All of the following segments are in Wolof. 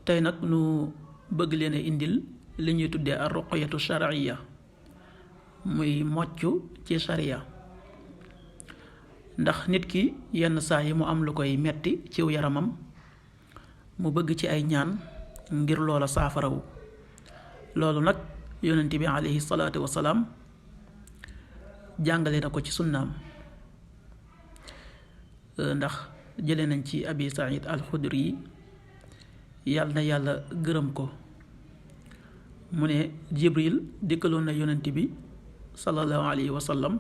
tey nag nu bëgg leen a indil li ñuy tuddee ar-ruqyatu shar'iyya muy mocc ci sharia ndax nit ki yenn saa yi mu am lu koy metti ciw yaramam mu bëgg ci ay ñaan ngir loola saafarawu loolu nag yonent bi alayhi salaatu wasalaam jàngale na ko ci sunnaam ndax jële nañ ci abi saïd al-xudri yàlla na yàlla gërëm ko mu ne jibril dikkaloon na yonent bi sallallahu alayhi wa sallam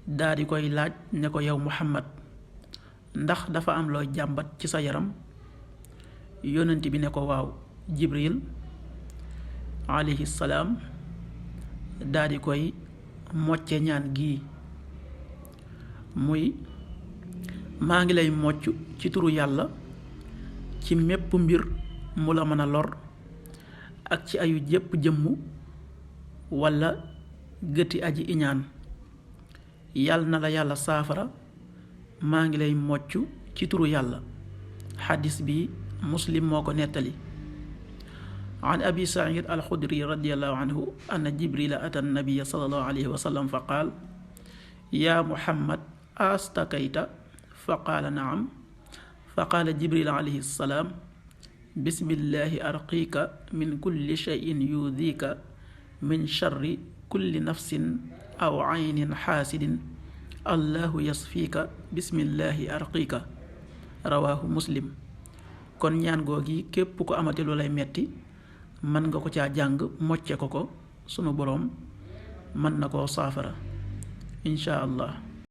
daa di koy laaj ne ko yow muhammad ndax dafa am looy jàmbat ci sa yaram yonent bi ne ko waaw jibril alayhi salaam daa di koy mocce ñaan gii muy maa ngi lay mocc ci turu yàlla ci mépp mbir mu la mën a lor ak ci ayu jépp jëmm walla gëti aji iñaan yàlla na la yàlla saafara maa ngi lay mocc ci turu yàlla xadis bi muslim moo ko nettali an abi saïd alxudri radiallahu anhu anna jibrila ata annabiya sallallahu alayhi wa sallam fa qaal yaa muhammad astakayta fa qaala naam fa qaala jibril alayhi salaam bismillahi arqiika min kulli shayin yudiika min sharri kulli nafsin aw aynin xaasidin allahu yasfiika bismillahi arqiika rawaahu muslim kon ñaan googi képp ko amati lu lay metti mën nga ko caa jàng mocce ko sunu boroom mën na koo saafara incha allah